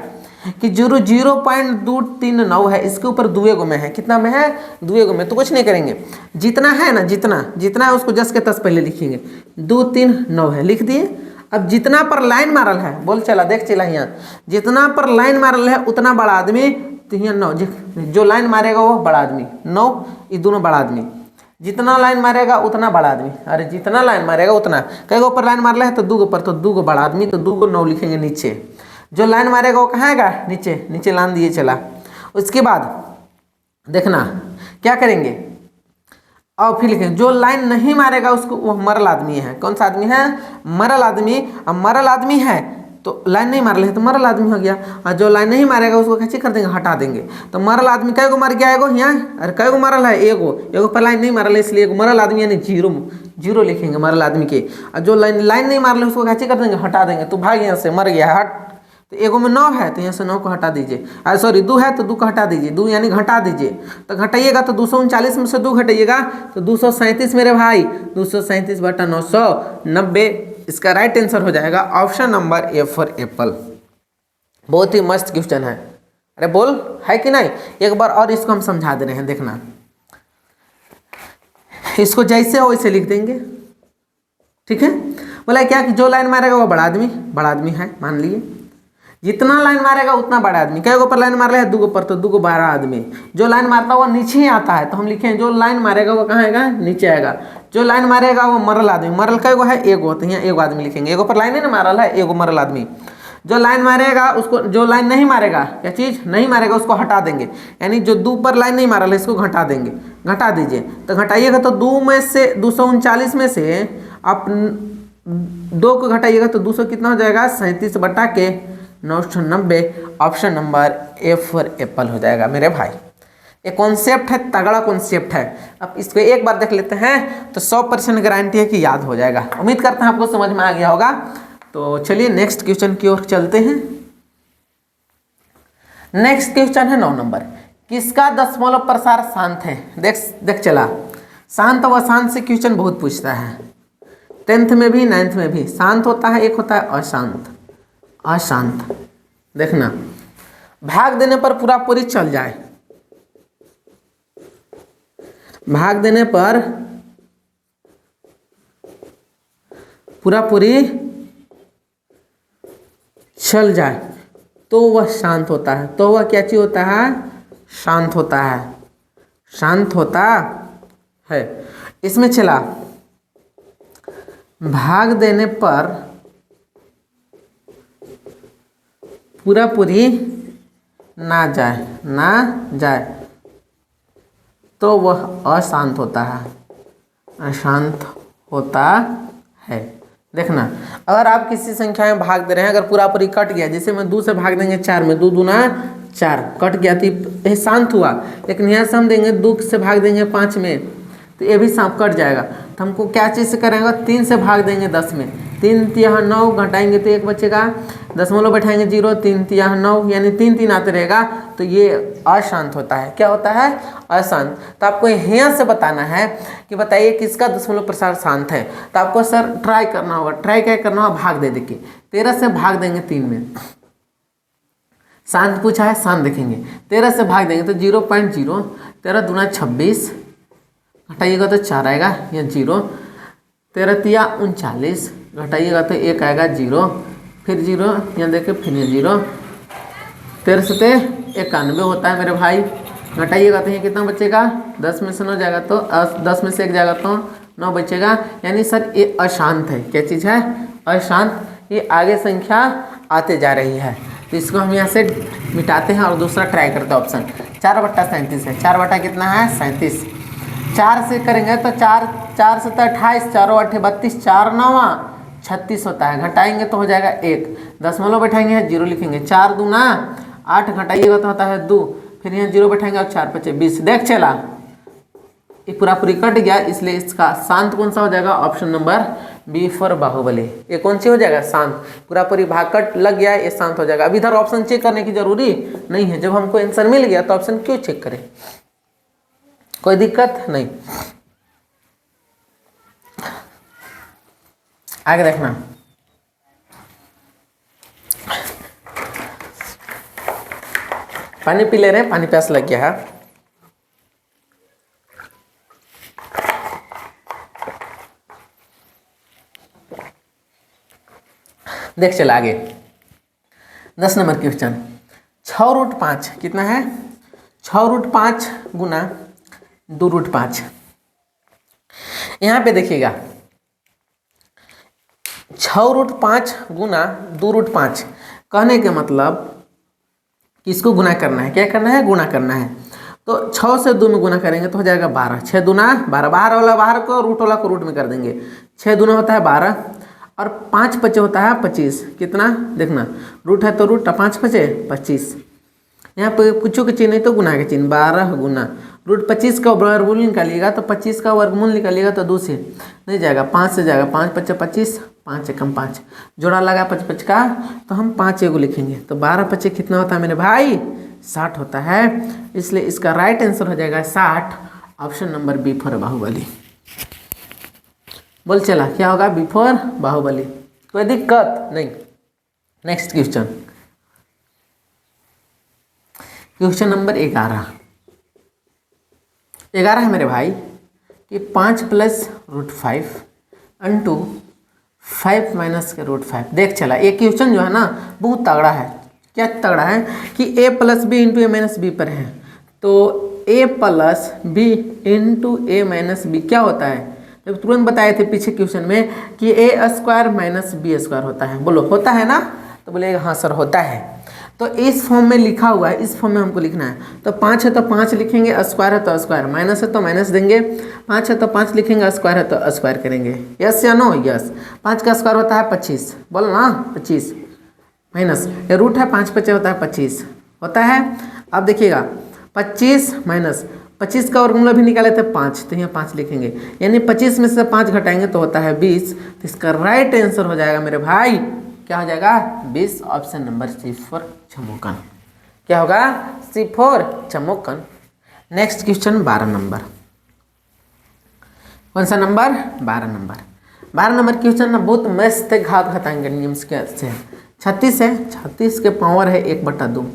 कि 0.239 है, इसके ऊपर दुए गो में है, कितना में है, दुए गो में, तो कुछ नहीं करेंगे, जितना है ना, जितना है उसको 10 के 10 पहले लिखेंगे, 2 3 9 है, लिख दिए। अब जितना पर लाइन मारल है, बोल चला देख चला यहाँ, जितना पर लाइन मारल है उतना बड़ा आदमी, तो यहाँ 9, जो लाइन मारेगा वो बड़ा आदमी, 9 ये दोनों बड़ा आदमी, जितना लाइन मारेगा उतना बड़ा आदमी, अरे जितना लाइन मारेगा उतना, कई गो ऊपर लाइन मार रहा है तो 2 गो पर, तो 2 गो बड़ा आदमी, तो 2 गो 9 लिखेंगे नीचे, जो लाइन मारेगा वो कहाँ आएगा, नीचे लाइन दिए चला। उसके बाद देखना क्या करेंगे, और फिर लिखेंगे जो लाइन नहीं मारेगा उसको, वो मरल आदमी है, कौन सा आदमी है, मरल आदमी। अब मरल आदमी है तो लाइन नहीं मार रहे तो मरल आदमी हो गया, और जो लाइन नहीं मारेगा उसको कैसे कर देंगे, हटा देंगे। तो मरल आदमी कै गो मर गया, एगो यहाँ, अरे कै गो मरल है, एगो पर लाइन नहीं मारल है, इसलिए एगो मरल आदमी यानी 0 लिखेंगे मरल आदमी के। और जो लाइन नहीं मार रहे उसको कैसे कर देंगे, हटा देंगे। तो भाग यहाँ से, मर गया है, हट। तो एगो में 9 है तो यहाँ से 9 को हटा दीजिए, सॉरी 2 है तो 2 को हटा दीजिए, 2 यानी घटा दीजिए। तो घटाइएगा तो 239 में से 2 घटाइएगा तो 237 मेरे भाई, 237 बटा 990, इसका राइट आंसर हो जाएगा option number A for Apple. बहुत ही मस्त क्वेश्चन है, अरे बोल है कि नहीं। एक बार और इसको हम समझा दे रहे हैं, देखना, इसको जैसे हो वैसे लिख देंगे, ठीक है। बोला क्या कि जो लाइन मारेगा वो बड़ा आदमी है, मान लिए, जितना लाइन मारेगा उतना बड़ा आदमी, कई गो पर लाइन मार रहे हैं, 2 गो पर, तो 2 गो बड़ा आदमी, जो लाइन मारता है वो नीचे ही आता है, तो हम लिखें जो लाइन मारेगा वो कहाँ आएगा, नीचे आएगा, जो लाइन मारेगा वो मरल आदमी, मरल कई गो है, एगो, तो यहाँ एगो आदमी लिखेंगे, एगो पर लाइन ही ना मारल है, एगो मरल आदमी। जो लाइन मारेगा उसको, जो लाइन नहीं मारेगा, क्या चीज़ नहीं मारेगा उसको हटा देंगे, यानी जो 2 पर लाइन नहीं मारल है इसको घटा देंगे, घटा दीजिए। तो घटाइएगा तो 2 में से 239 में से आप 2 को घटाइएगा तो 200 कितना हो जाएगा, 37 बटा के 990, option number A for Apple हो जाएगा मेरे भाई। ये कॉन्सेप्ट है, तगड़ा कॉन्सेप्ट है। अब इसको एक बार देख लेते हैं तो 100% गारंटी है कि याद हो जाएगा। उम्मीद करता हूँ आपको समझ में आ गया होगा। तो चलिए नेक्स्ट क्वेश्चन की ओर चलते हैं। नेक्स्ट क्वेश्चन है 9 नंबर, किसका दशमलव प्रसार शांत है। देख चला, शांत व अशांत से क्वेश्चन बहुत पूछता है, 10th में भी 9th में भी। शांत होता है, एक होता है अशांत। देखना, भाग देने पर पूरा पूरी चल जाए, भाग देने पर पूरा पूरी चल जाए तो वह शांत होता है। तो वह क्या चीज होता है, शांत होता है, शांत होता है। इसमें चला, भाग देने पर पूरा पूरी ना जाए तो वह अशांत होता है, अशांत होता है। देखना, अगर आप किसी संख्या में भाग दे रहे हैं, अगर पूरा पूरी कट गया, जैसे मैं 2 से भाग देंगे 4 में, 2 दूना 4 कट गया तो ये शांत हुआ। लेकिन यहाँ से हम देंगे 2 से भाग देंगे 5 में तो ये भी सांप कट जाएगा। तो हमको क्या चीज़ से करेंगे, 3 से भाग देंगे 10 में, 3 यहाँ 9 घटाएंगे तो 1 बचेगा, दशमलव बैठाएंगे 0, 3 यहाँ 9 यानी 3 आते रहेगा, तो ये अशांत होता है। क्या होता है, अशांत। तो आपको यहाँ से बताना है कि बताइए किसका दशमलव प्रसार शांत है। तो आपको सर ट्राई करना होगा, ट्राई क्या करना होगा, भाग दे देखिए, 13 से भाग देंगे 3 में, शांत पूछा है, शांत देखेंगे, 13 से भाग देंगे तो 0.0, 13 दूना 26, घटाइएगा तो 4 आएगा, या 0, 13 तिया 39, घटाइएगा तो 1 आएगा 0, फिर 0 यहाँ देखिए, फिर 0, 13 से 91 होता है मेरे भाई। घटाइएगा तो ये कितना बचेगा, 10 में से 9 जाएगा तो 10 में से 1 जाएगा तो 9 बचेगा। यानी सर ये अशांत है। क्या चीज़ है, अशांत। ये आगे संख्या आते जा रही है, तो इसको हम यहाँ से मिटाते हैं और दूसरा ट्राई करते हैं ऑप्शन। 4 बटा 37 है, 4 बटा कितना है 37, 4 से करेंगे तो 4 से तो 28, 4 8 32, 4 9 36 होता है, घटाएंगे तो हो जाएगा 1, दशमलव बैठाएंगे 0 लिखेंगे, 4 दूना 8, घटाइएगा तो होता है 2, फिर यहाँ 0 बैठाएंगे और 4 5 20। देख चला ये पूरा पूरी कट गया, इसलिए इसका शांत कौन सा हो जाएगा? Option number B for Baahubali. ये कौन सी हो जाएगा? शांत। पूरा पूरी भाग कट लग गया, ये शांत हो जाएगा। अब इधर ऑप्शन चेक करने की जरूरी नहीं है, जब हमको आंसर मिल गया तो ऑप्शन क्यों चेक करें, कोई दिक्कत नहीं। आगे देखना, पानी पी ले रहे हैं, पानी प्यास लग गया है। देख चला आगे 10 नंबर क्वेश्चन। 6√5 कितना है? 6√5 गुना 2√5। यहाँ पे देखिएगा 6√5 गुना 2√5 कहने के मतलब किसको गुना करना है? क्या करना है? गुणा करना है। तो 6 से 2 में गुना करेंगे तो हो जाएगा 12। 6 दूना 12, बाहर वाला बाहर को, रूट वाला को रूट में कर देंगे। 6 दूना होता है 12 और 5 पचे होता है 25। कितना? देखना, रूट है तो रूट, 5 पचे 25। यहाँ पे कुछ के चिन्ह नहीं तो गुना के चिन्ह, 12 गुना रूट 25 का वर्गमूल निकालिएगा तो 25 का वर्गमूल निकालिएगा तो 2 से नहीं जाएगा, 5 से जाएगा। 5 पचे 25, 5 एकम 5, जोड़ा लगा 5 5 का तो हम 5 एगो लिखेंगे। तो 12 पचे कितना होता है मेरे भाई? 60 होता है। इसलिए इसका राइट आंसर हो जाएगा 60, option number B for Baahubali. बोल चला क्या होगा? B for Baahubali. कोई दिक्कत नहीं। Next question, question number 11। 11 है मेरे भाई कि 5 + √5 × 5 - के √5। देख चला ये क्वेश्चन जो है ना बहुत तगड़ा है। क्या तगड़ा है कि a + b × a - b पर है। तो a + b × a - b क्या होता है? जब तुरंत बताए थे पीछे क्वेश्चन में कि a² - b² होता है। बोलो होता है ना? तो बोलेगा हाँ सर होता है। तो इस फॉर्म में लिखा हुआ है, इस फॉर्म में हमको लिखना है। तो 5 है तो 5 लिखेंगे, स्क्वायर है तो स्क्वायर, माइनस है तो माइनस देंगे। 5 है तो 5 लिखेंगे, स्क्वायर है तो स्क्वायर करेंगे। यस या नो? यस। 5 का स्क्वायर होता है 25, बोलो ना 25, माइनस ये रूट है 5 5 होता है 25 होता है। अब देखिएगा 25 माइनस 25 का वर्गमूल भी निकाले थे 5, तो यहाँ 5 लिखेंगे, यानी 25 में से 5 घटाएंगे तो होता है 20। तो इसका राइट आंसर हो जाएगा मेरे भाई, क्या हो जाएगा? 20, ऑप्शन नंबर सी फॉर चमोकन। क्या होगा? सी फॉर चमोकन। Next question 12 number. कौन सा नंबर? 12 नंबर। 12 नंबर क्वेश्चन ना बहुत मस्त घात घटाएंगे नियम से। 36 है, 36 के पावर है 1/2।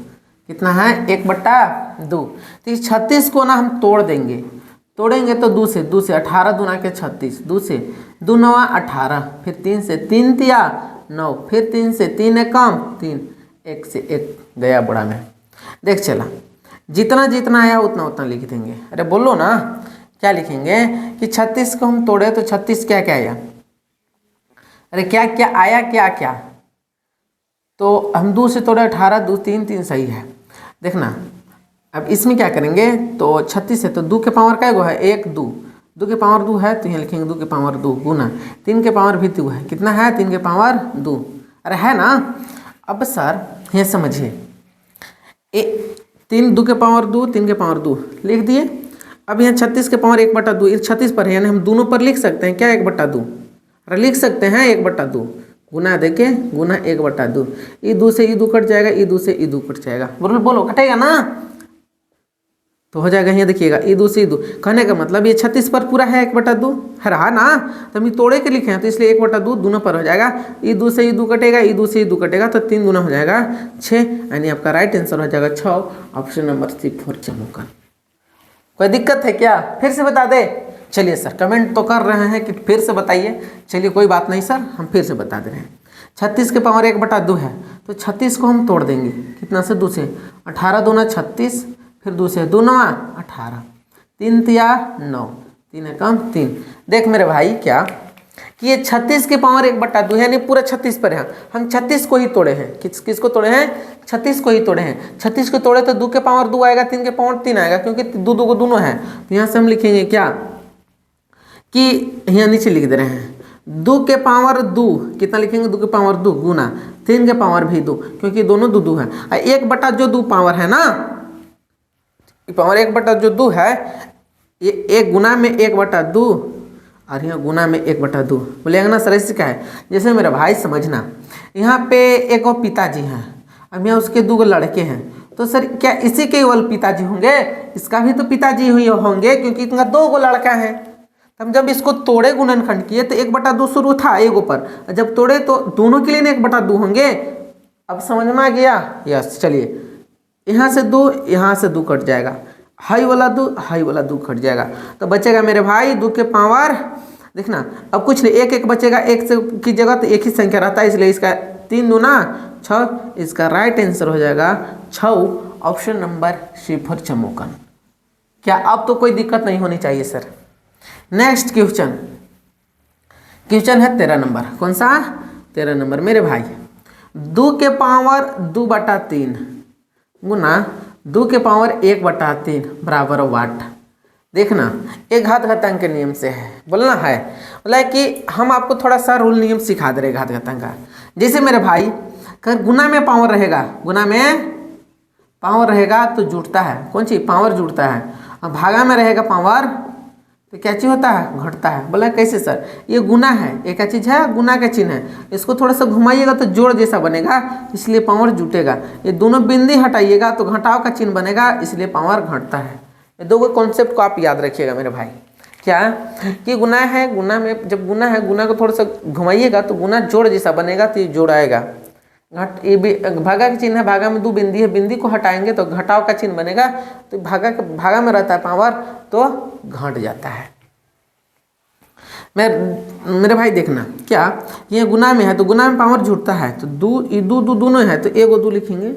कितना है? 1/2। तो इस 36 को ना हम तोड़ देंगे, तोड़ेंगे तो 2 से 18 दूना के 36, 2 से 2 9 18, फिर 3 से 3 तिया 9, फिर 3 से 3 एकम 3, 1 से 1 गया बुढ़ा में। देख चला जितना जितना आया उतना उतना लिख देंगे। अरे बोलो ना क्या लिखेंगे कि 36 को हम तोड़े तो 36 क्या क्या आया? अरे क्या क्या आया? क्या क्या? तो हम 2 से तोड़े 18, 2 3 3 सही है। देखना अब इसमें क्या करेंगे, तो 36 है तो 2 के पावर क्या गो है? 1 2, 2 के पावर 2 है तो यहाँ लिखेंगे 2 के पावर 2 गुना 3 के पावर भी 2 है। कितना है? 3 के पावर 2। अरे है ना? अब सर ये समझिए 2 के पावर 2, 3 के पावर 2 लिख दिए। अब यहाँ 36 के पावर 1/2, ये 36 पर है यानी हम दोनों पर लिख सकते हैं क्या? 1/2। अरे लिख सकते हैं 1/2 गुना देखे गुना 1/2। ये 2 से ये 2 कट जाएगा, ये 2 से ये 2 कट जाएगा। बोलो बोलो कटेगा ना? तो हो जाएगा यहाँ देखिएगा ये 2 से ये 2। कहने का मतलब ये 36 पर पूरा है 1/2 है रहा ना, तो हम ये तोड़े के लिखे हैं तो इसलिए 1/2 दोनों पर हो जाएगा। ये 2 से ये 2 कटेगा, ये 2 से ये 2 कटेगा तो 3 दूना हो जाएगा 6, यानी आपका राइट आंसर हो जाएगा 6, ऑप्शन नंबर सी फॉर चमोकन। कोई दिक्कत है क्या? फिर से बता दे? चलिए सर कमेंट तो कर रहे हैं कि फिर से बताइए। चलिए कोई बात नहीं सर, हम फिर से बता दे रहे हैं। 36 के पावर 1/2 है तो 36 को हम तोड़ देंगे कितना से? 2 से 18 दूना 36, फिर 2 से 2 9 18, 3 तिया 9, 3 एकम 3। देख मेरे भाई क्या कि ये 36 के पावर 1/2 यानी पूरा 36 पर है। हम 36 को ही तोड़े हैं। किसको तोड़े हैं? 36 को ही तोड़े हैं। 36 को तोड़े तो 2 के पावर 2 आएगा, 3 के पावर 3 आएगा, क्योंकि 2 को दोनों है। तो यहाँ से हम लिखेंगे क्या कि यहाँ नीचे लिख दे रहे हैं 2 के पावर 2 कितना लिखेंगे, 2 के पावर 2 गुना 3 के पावर भी 2, क्योंकि दोनों 2 2 है। 1 बटा जो 2 पावर है ना, पावर 1 बटा जो 2 है, ये 1 गुना में 1 बटा 2 और यहाँ गुना में 1 बटा 2 बोलेंगे ना सर। इससे क्या है, जैसे मेरा भाई समझना, यहाँ पे एक और पिताजी हैं, अब यहाँ उसके 2 लड़के हैं, तो सर क्या इसी के केवल पिताजी होंगे, इसका भी तो पिताजी ही होंगे, क्योंकि इनका 2 लड़का है। हम जब इसको तोड़े गुणनखंड किए तो 1 बटा 2 शुरू था एगो पर, जब तोड़े तो दोनों के लिए 1 बटा 2 होंगे। अब समझ में आ गया, यस। चलिए यहाँ से 2, यहाँ से 2 कट जाएगा, हाई वाला 2, हाई वाला 2 कट जाएगा, तो बचेगा मेरे भाई 2 के पावर, देखना अब कुछ नहीं, 1 1 बचेगा, 1 से की जगह तो एक ही संख्या रहता है, इसलिए इसका 3 दूना 6, इसका राइट आंसर हो जाएगा 6, ऑप्शन नंबर सी फॉर चमोकन। क्या अब तो कोई दिक्कत नहीं होनी चाहिए सर। नेक्स्ट क्वेश्चन, क्वेश्चन है 13 नंबर, कौन सा 13 नंबर मेरे भाई, 2 के पावर 2 बटा 3 गुना 2 के पावर 1 बटा 3 बराबर वाट। देखना एक घातांक के नियम से है, बोलना है मतलब कि हम आपको थोड़ा सा रूल नियम सिखा दे रहे घातांक का। जैसे मेरे भाई अगर गुना में पावर रहेगा, गुना में पावर रहेगा तो जुड़ता है, कौन चीज पावर जुड़ता है, और भागा में रहेगा पावर तो क्या चीज होता है, घटता है। बोला कैसे सर, ये गुना है, एक क्या चीज है, गुना का चिन्ह है, इसको थोड़ा सा घुमाइएगा तो जोड़ जैसा बनेगा, इसलिए पावर जुटेगा। ये दोनों बिंदी हटाइएगा तो घटाव का चिन्ह बनेगा, इसलिए पावर घटता है। ये 2 कॉन्सेप्ट को आप याद रखिएगा मेरे भाई। क्या कि गुना है, गुना में जब गुना है, गुना को थोड़ा सा घुमाइएगा तो गुना जोड़ जैसा बनेगा, तो ये जोड़ आएगा। घट ये भागा का चिन्ह है, भागा में 2 बिंदी है, बिंदी को हटाएंगे तो घटाव का चिन्ह बनेगा, तो भागा में रहता है पावर तो घट जाता है। मेरे भाई देखना, क्या ये गुना में है तो गुना में पावर जुड़ता है, तो 2 दोनों है तो 1 2 लिखेंगे,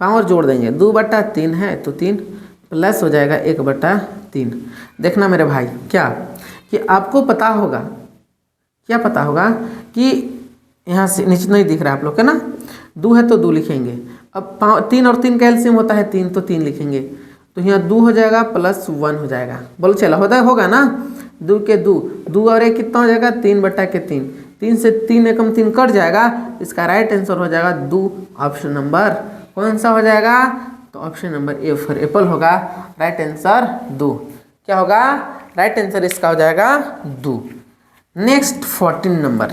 पावर जोड़ देंगे, 2 बटा 3 है तो 3 प्लस हो जाएगा 1 बटा 3। देखना मेरे भाई क्या कि आपको पता होगा, क्या पता होगा कि यहाँ से नीचे नहीं दिख रहा है आप लोग का ना, 2 है तो 2 लिखेंगे, अब 3 और 3 का एलसीएम होता है 3, तो 3 लिखेंगे, तो यहाँ 2 हो जाएगा प्लस 1 हो जाएगा। बोलो चला होगा ना, 2 के 2 और 1 कितना हो जाएगा, 3 बटा के 3, 3 से 3 एकम 3 कट जाएगा, इसका राइट आंसर हो जाएगा 2, ऑप्शन नंबर कौन सा हो जाएगा, तो option number A for Apple होगा, राइट आंसर 2। क्या होगा, राइट आंसर इसका हो जाएगा 2। नेक्स्ट 14 नंबर,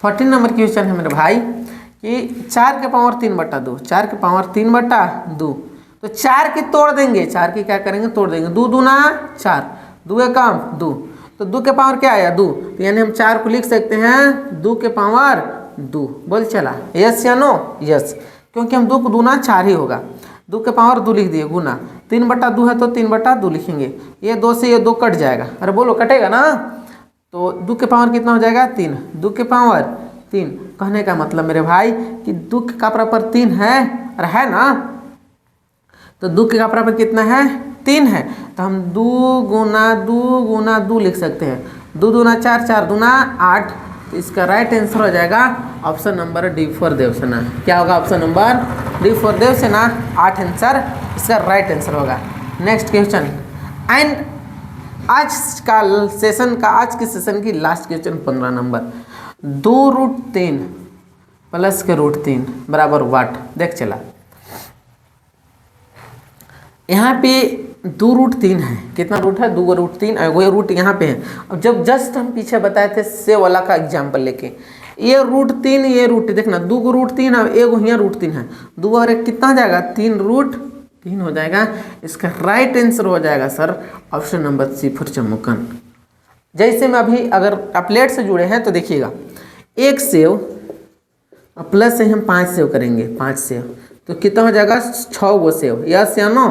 14 नंबर क्वेश्चन है मेरे भाई कि 4 के पावर 3 बटा 2, 4 के पावर 3 बटा 2, तो 4 की तोड़ देंगे, 4 की क्या करेंगे, तोड़ देंगे, 2 दूना 4, 2 एकम 2, तो 2 के पावर क्या आया 2, तो यानी हम 4 को लिख सकते हैं 2 के पावर 2। बोल चला यस या नो, यस, क्योंकि हम 2 को दूना 4 ही होगा, 2 के पावर 2 लिख दिए गुना 3 बटा 2 है तो 3 बटा 2 लिखेंगे, ये 2 से ये 2 कट जाएगा, अरे बोलो कटेगा ना, तो 2 के पावर कितना हो जाएगा 3, 2 के पावर 3, कहने का मतलब मेरे भाई कि 2 का बराबर 3 है, अरे है ना, तो 2 के बराबर कितना है 3 है, तो हम 2 गुना 2 लिख सकते हैं, 2 दूना 4, 4 दूना 8, तो इसका राइट आंसर हो जाएगा option number D for Devasena. क्या होगा, option number D for Devasena, 8 answer इसका राइट आंसर होगा। नेक्स्ट क्वेश्चन एंड आज की सेशन की लास्ट क्वेश्चन 15 नंबर, 2√3 प्लस के √3 बराबर वाट। देख चला यहाँ पे 2√3 है, कितना रूट है 2√3, वो रूट यहाँ पे है। अब जब जस्ट हम पीछे बताए थे से वाला का एग्जाम्पल लेके, ये √3 ये रूट देखना, 2√3 और एगो यहाँ √3 है, 2 और 1 कितना हो जाएगा 3√3 हो जाएगा। इसका राइट आंसर हो जाएगा sir option number C for चमोकन। जैसे में अभी अगर आप लेट से जुड़े हैं तो देखिएगा, 1 सेव प्लस से हम 5 सेव करेंगे, 5 सेव तो कितना हो जाएगा 6 गो सेव, यस या नो,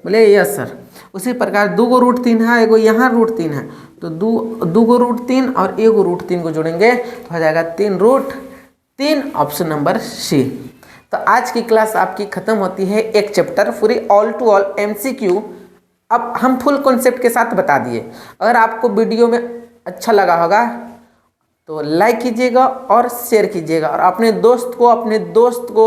बोले यस सर। उसी प्रकार 2 गो √3 है, एगो यहाँ √3 है, तो 2 गो √3 और एगो √3 को जोड़ेंगे तो हो जाएगा 3√3, ऑप्शन नंबर सी। तो आज की क्लास आपकी खत्म होती है, एक चैप्टर पूरी ऑल टू ऑल MCQ अब हम फुल कॉन्सेप्ट के साथ बता दिए। अगर आपको वीडियो में अच्छा लगा होगा तो लाइक कीजिएगा और शेयर कीजिएगा, और अपने दोस्त को,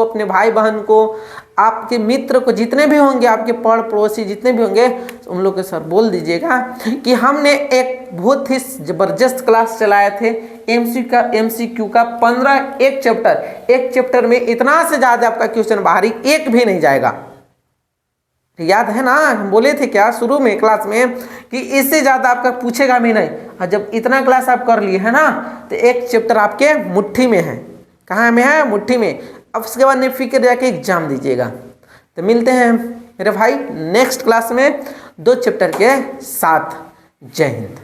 अपने भाई बहन को आपके मित्र को जितने भी होंगे, आपके पड़ पड़ोसी जितने भी होंगे, उन लोग के सर बोल दीजिएगा कि हमने एक बहुत ही ज़बरदस्त क्लास चलाए थे MCQ का 15 एक चैप्टर में इतना से ज़्यादा आपका क्वेश्चन बाहरी एक भी नहीं जाएगा। याद है ना, हम बोले थे क्या शुरू में क्लास में कि इससे ज़्यादा आपका पूछेगा भी नहीं। और जब इतना क्लास आप कर लिए है ना, तो एक चैप्टर आपके मुट्ठी में है। कहाँ में है? मुट्ठी में। अब उसके बाद निफिक्र जाके एग्जाम दीजिएगा। तो मिलते हैं मेरे भाई नेक्स्ट क्लास में 2 चैप्टर के साथ। जय हिंद।